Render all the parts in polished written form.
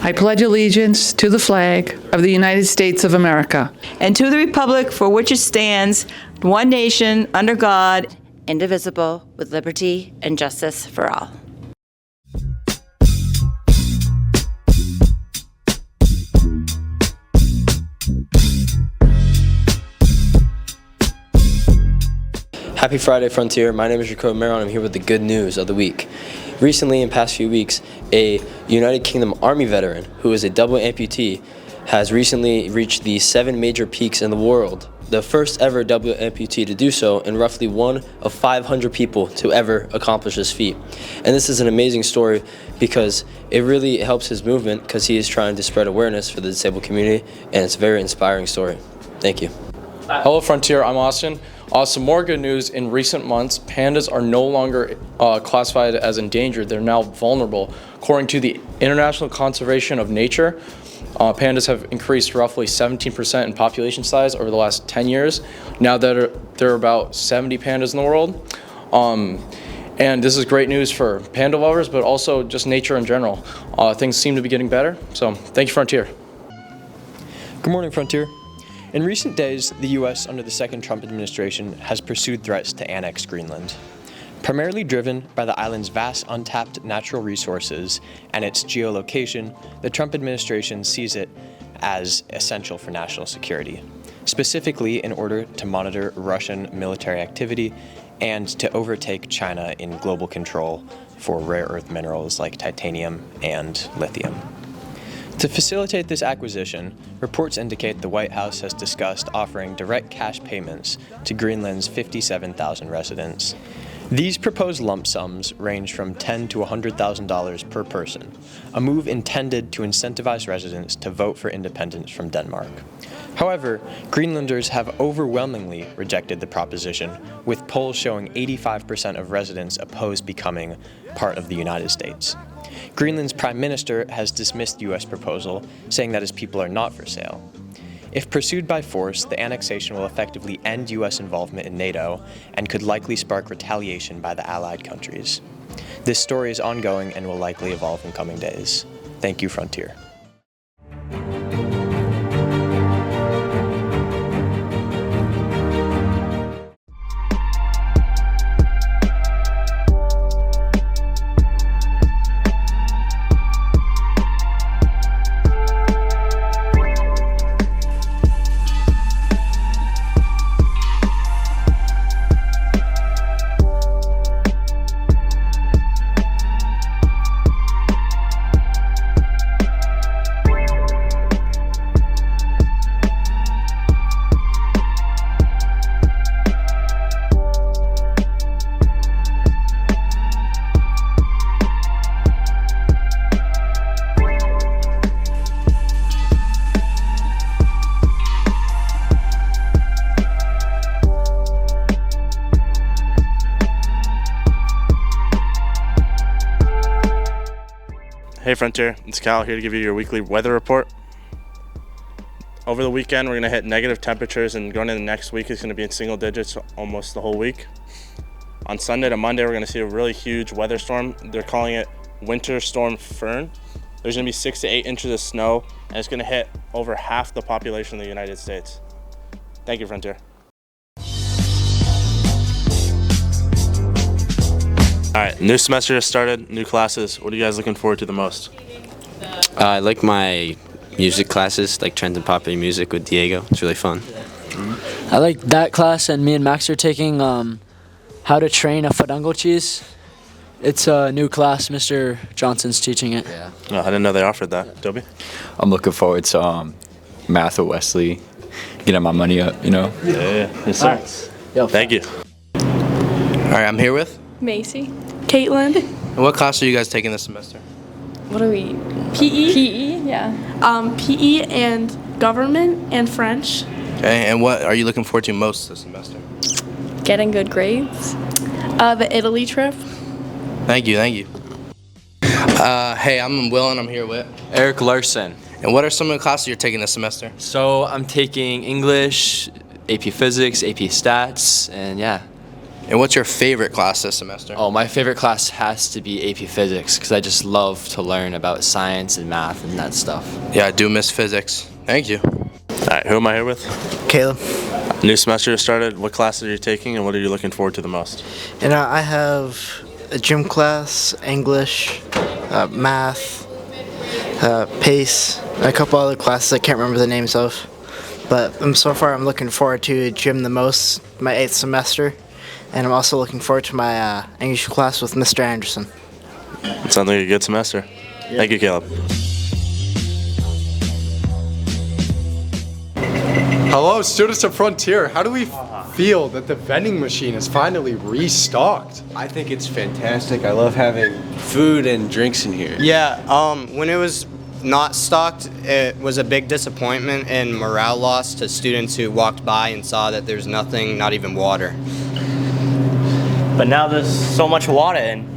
I pledge allegiance to the flag of the United States of America and to the republic for which it stands, one nation, under God, indivisible, with liberty and justice for all. Happy Friday, Frontier. My name is Jacob Maron. I'm here with the good news of the week. Recently, in past few weeks, a United Kingdom Army veteran who is a double amputee has recently reached the 7 major peaks in the world, the first ever double amputee to do so, and roughly 1 of 500 people to ever accomplish this feat. And this is an amazing story because it really helps his movement because he is trying to spread awareness for the disabled community, and it's a very inspiring story. Thank you. Hello Frontier, I'm Austin. Some more good news. In recent months, pandas are no longer classified as endangered. They're now vulnerable. According to the International Conservation of Nature, pandas have increased roughly 17% in population size over the last 10 years. Now there are about 70 pandas in the world. And this is great news for panda lovers, but also just nature in general. Things seem to be getting better. So thank you, Frontier. Good morning, Frontier. In recent days, the U.S. under the second Trump administration has pursued threats to annex Greenland. Primarily driven by the island's vast untapped natural resources and its geolocation, the Trump administration sees it as essential for national security, specifically in order to monitor Russian military activity and to overtake China in global control for rare earth minerals like titanium and lithium. To facilitate this acquisition, reports indicate the White House has discussed offering direct cash payments to Greenland's 57,000 residents. These proposed lump sums range from $10,000 to $100,000 per person, a move intended to incentivize residents to vote for independence from Denmark. However, Greenlanders have overwhelmingly rejected the proposition, with polls showing 85% of residents oppose becoming part of the United States. Greenland's Prime Minister has dismissed the U.S. proposal, saying that his people are not for sale. If pursued by force, the annexation will effectively end U.S. involvement in NATO and could likely spark retaliation by the allied countries. This story is ongoing and will likely evolve in coming days. Thank you, Frontier. Hey Frontier, it's Cal here to give you your weekly weather report. Over the weekend, we're going to hit negative temperatures, and going into the next week, it's going to be in single digits almost the whole week. On Sunday to Monday, we're going to see a really huge weather storm. They're calling it Winter Storm Fern. There's going to be 6 to 8 inches of snow, and it's going to hit over half the population of the United States. Thank you, Frontier. All right, new semester just started, new classes. What are you guys looking forward to the most? I like my music classes, like trends and popular music with Diego. It's really fun. I like that class, and me and Max are taking how to train a fadungo cheese. It's a new class. Mr. Johnson's teaching it. Yeah. Oh, I didn't know they offered that. Dobie? I'm looking forward to math with Wesley, getting my money up, you know? Yeah. Yes, sir. Right. Yo, Thank you. All right, I'm here with Macy. Caitlin. And what class are you guys taking this semester? What are we? PE? PE, yeah. PE and government and French. Okay, and what are you looking forward to most this semester? Getting good grades. The Italy trip. Thank you. Hey, I'm Will, and I'm here with Eric Larson. And what are some of the classes you're taking this semester? So I'm taking English, AP Physics, AP Stats, and yeah. And what's your favorite class this semester? Oh, my favorite class has to be AP Physics because I just love to learn about science and math and that stuff. Yeah, I do miss physics. Thank you. All right, who am I here with? Caleb. New semester started. What classes are you taking, and what are you looking forward to the most? And I have a gym class, English, math, PACE, and a couple other classes I can't remember the names of. But so far I'm looking forward to gym the most, my 8th semester. And I'm also looking forward to my English class with Mr. Anderson. It sounds like a good semester. Thank you, Caleb. Hello, students of Frontier. How do we feel that the vending machine is finally restocked? I think it's fantastic. I love having food and drinks in here. Yeah, when it was not stocked, it was a big disappointment and morale loss to students who walked by and saw that there's nothing, not even water. But now there's so much water and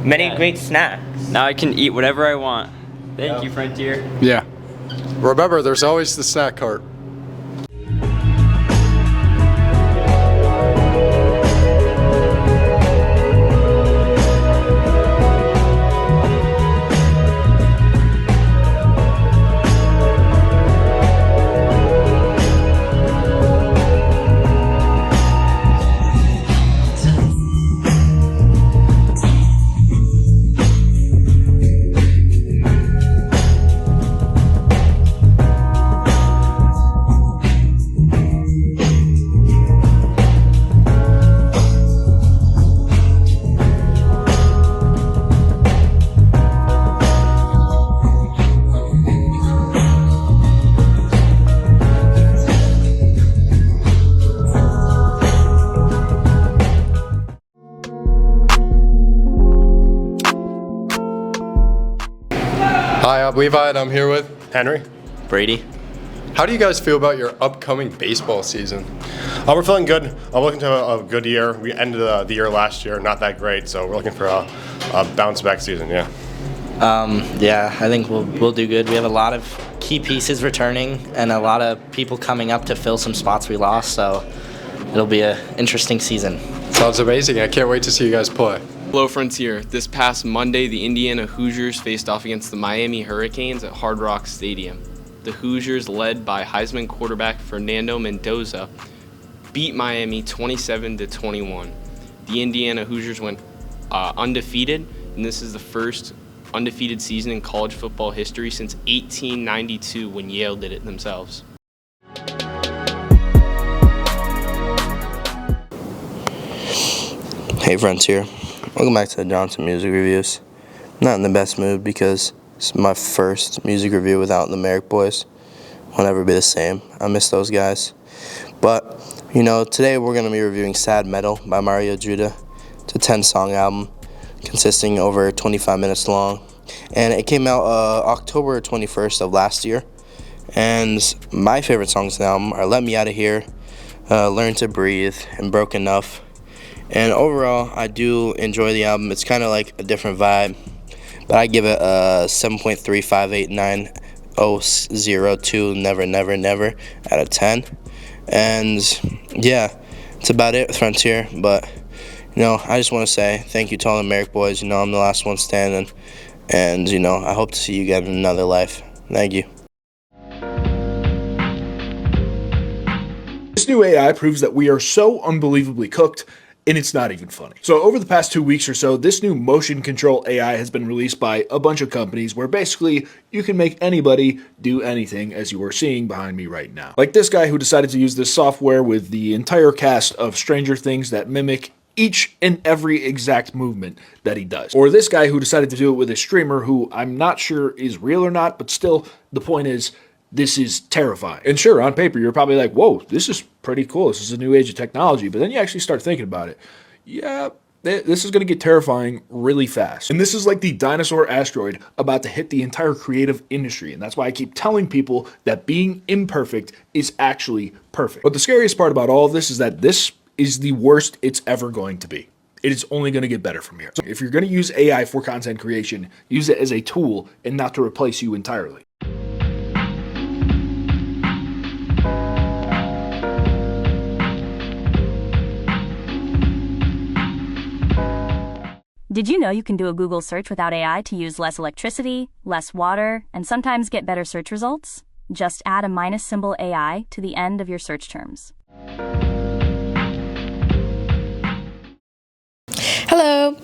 many great snacks. Now I can eat whatever I want. Thank you, Frontier. Yeah. Remember, there's always the snack cart. Hi, I'm Levi, and I'm here with Henry. Brady. How do you guys feel about your upcoming baseball season? We're feeling good. I'm looking to a good year. We ended the year last year not that great, so we're looking for a bounce back season. Yeah. Yeah, I think we'll do good. We have a lot of key pieces returning and a lot of people coming up to fill some spots we lost, so it'll be an interesting season. Sounds amazing. I can't wait to see you guys play. Hello, Frontier. This past Monday, the Indiana Hoosiers faced off against the Miami Hurricanes at Hard Rock Stadium. The Hoosiers, led by Heisman quarterback Fernando Mendoza, beat Miami 27-21. The Indiana Hoosiers went undefeated, and this is the first undefeated season in college football history since 1892 when Yale did it themselves. Hey, Frontier. Welcome back to the Johnson Music Reviews. Not in the best mood because it's my first music review without the Merrick Boys. Won't ever be the same. I miss those guys. But, you know, today we're going to be reviewing Sad Metal by Mario Judah. It's a 10-song album consisting over 25 minutes long. And it came out October 21st of last year. And my favorite songs on the album are Let Me Out of Here, Learn to Breathe, and Broke Enough. And overall, I do enjoy the album. It's kind of like a different vibe. But I give it a 7.3589002 never, never, never out of 10. And yeah, it's about it with Frontier. But, you know, I just want to say thank you to all the Merrick Boys. You know, I'm the last one standing. And, you know, I hope to see you again in another life. Thank you. This new AI proves that we are so unbelievably cooked, and it's not even funny. So over the past 2 weeks or so, this new motion control AI has been released by a bunch of companies where basically you can make anybody do anything, as you are seeing behind me right now. Like this guy who decided to use this software with the entire cast of Stranger Things that mimic each and every exact movement that he does. Or this guy who decided to do it with a streamer who I'm not sure is real or not, but still, the point is, this is terrifying. And sure, on paper, you're probably like, whoa, this is pretty cool. This is a new age of technology. But then you actually start thinking about it. Yeah, this is going to get terrifying really fast. And this is like the dinosaur asteroid about to hit the entire creative industry. And that's why I keep telling people that being imperfect is actually perfect. But the scariest part about all of this is that this is the worst it's ever going to be. It is only going to get better from here. So if you're going to use AI for content creation, use it as a tool and not to replace you entirely. Did you know you can do a Google search without AI to use less electricity, less water, and sometimes get better search results? Just add a minus symbol AI to the end of your search terms. Hello!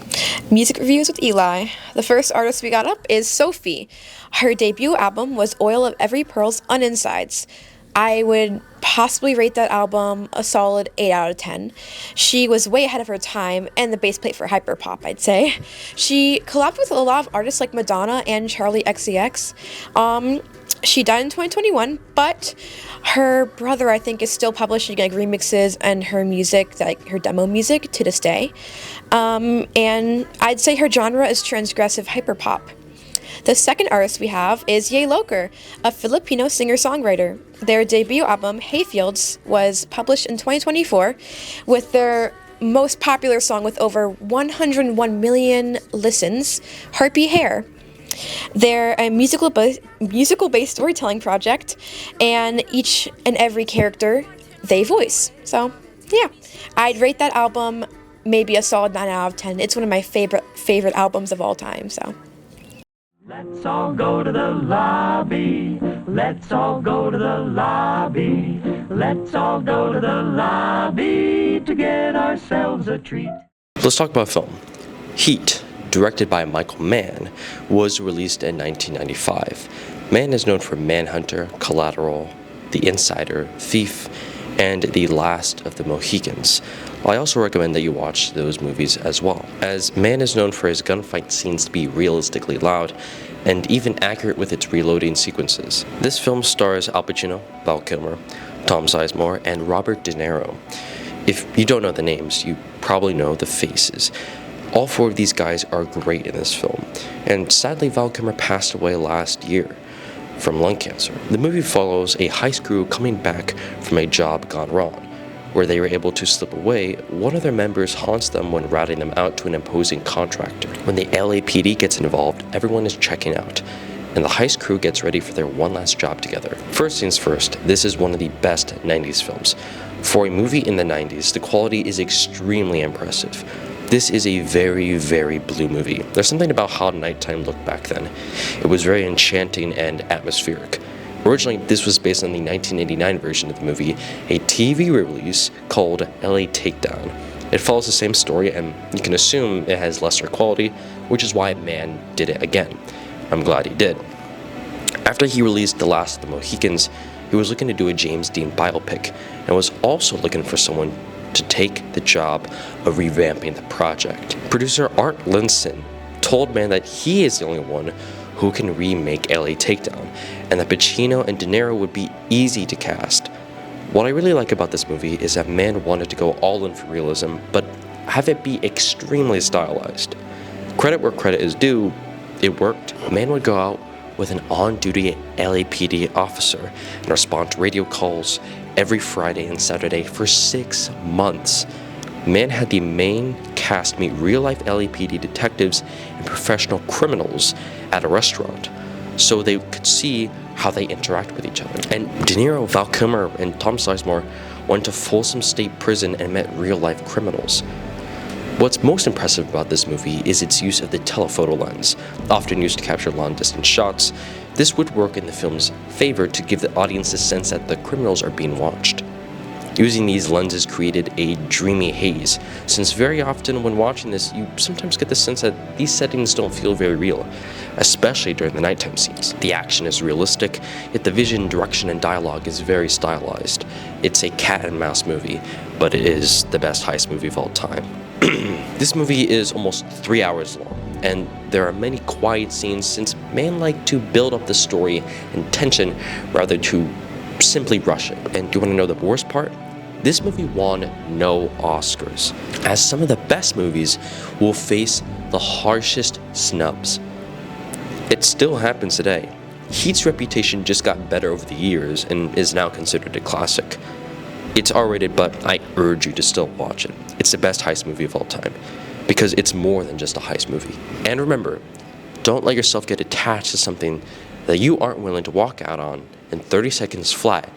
Music reviews with Eli. The first artist we got up is Sophie. Her debut album was Oil of Every Pearl's Uninsides. I would possibly rate that album a solid 8 out of 10. She was way ahead of her time and the base plate for hyperpop, I'd say. She collabed with a lot of artists like Madonna and Charli XCX. She died in 2021, but her brother, I think, is still publishing like remixes and her music, like her demo music, to this day. And I'd say her genre is transgressive hyperpop. The second artist we have is Ye Loker, a Filipino singer-songwriter. Their debut album, Hayfields, was published in 2024 with their most popular song with over 101 million listens, Harpy Hair. They're a musical-based storytelling project, and each and every character they voice. So, yeah, I'd rate that album maybe a solid 9 out of 10. It's one of my favorite albums of all time, so. Let's all go to the lobby. Let's all go to the lobby. Let's all go to the lobby to get ourselves a treat. Let's talk about film. Heat, directed by Michael Mann, was released in 1995. Mann is known for Manhunter, Collateral, The Insider, Thief, and The Last of the Mohicans. I also recommend that you watch those movies as well, as Mann is known for his gunfight scenes to be realistically loud and even accurate with its reloading sequences. This film stars Al Pacino, Val Kilmer, Tom Sizemore, and Robert De Niro. If you don't know the names, you probably know the faces. All four of these guys are great in this film, and sadly Val Kilmer passed away last year from lung cancer. The movie follows a heist crew coming back from a job gone wrong. Where they were able to slip away, one of their members haunts them when routing them out to an imposing contractor. When the LAPD gets involved, everyone is checking out, and the heist crew gets ready for their one last job together. First things first, this is one of the best 90s films. For a movie in the 90s, the quality is extremely impressive. This is a very, very blue movie. There's something about how nighttime looked back then. It was very enchanting and atmospheric. Originally, this was based on the 1989 version of the movie, a TV release called LA Takedown. It follows the same story, and you can assume it has lesser quality, which is why Mann did it again. I'm glad he did. After he released The Last of the Mohicans, he was looking to do a James Dean biopic, and was also looking for someone to take the job of revamping the project. Producer Art Linson told Mann that he is the only one who can remake LA Takedown, and that Pacino and De Niro would be easy to cast. What I really like about this movie is that Mann wanted to go all in for realism, but have it be extremely stylized. Credit where credit is due, it worked. Mann would go out with an on-duty LAPD officer and respond to radio calls every Friday and Saturday for 6 months. Mann had the main cast meet real-life LAPD detectives and professional criminals at a restaurant, so they could see how they interact with each other. And De Niro, Val Kilmer, and Tom Sizemore went to Folsom State Prison and met real-life criminals. What's most impressive about this movie is its use of the telephoto lens, often used to capture long-distance shots. This would work in the film's favor to give the audience a sense that the criminals are being watched. Using these lenses created a dreamy haze, since very often when watching this, you sometimes get the sense that these settings don't feel very real, especially during the nighttime scenes. The action is realistic, yet the vision, direction, and dialogue is very stylized. It's a cat and mouse movie, but it is the best heist movie of all time. This movie is almost 3 hours long, and there are many quiet scenes since Mann liked to build up the story and tension rather to simply rush it. And do you want to know the worst part? This movie won no Oscars, as some of the best movies will face the harshest snubs. It still happens today. Heat's reputation just got better over the years and is now considered a classic. It's R-rated, but I urge you to still watch it. It's the best heist movie of all time, because it's more than just a heist movie. And remember, don't let yourself get attached to something that you aren't willing to walk out on in 30 seconds flat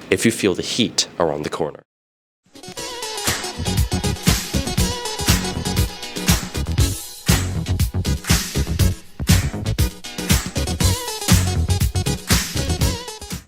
if you feel the heat around the corner.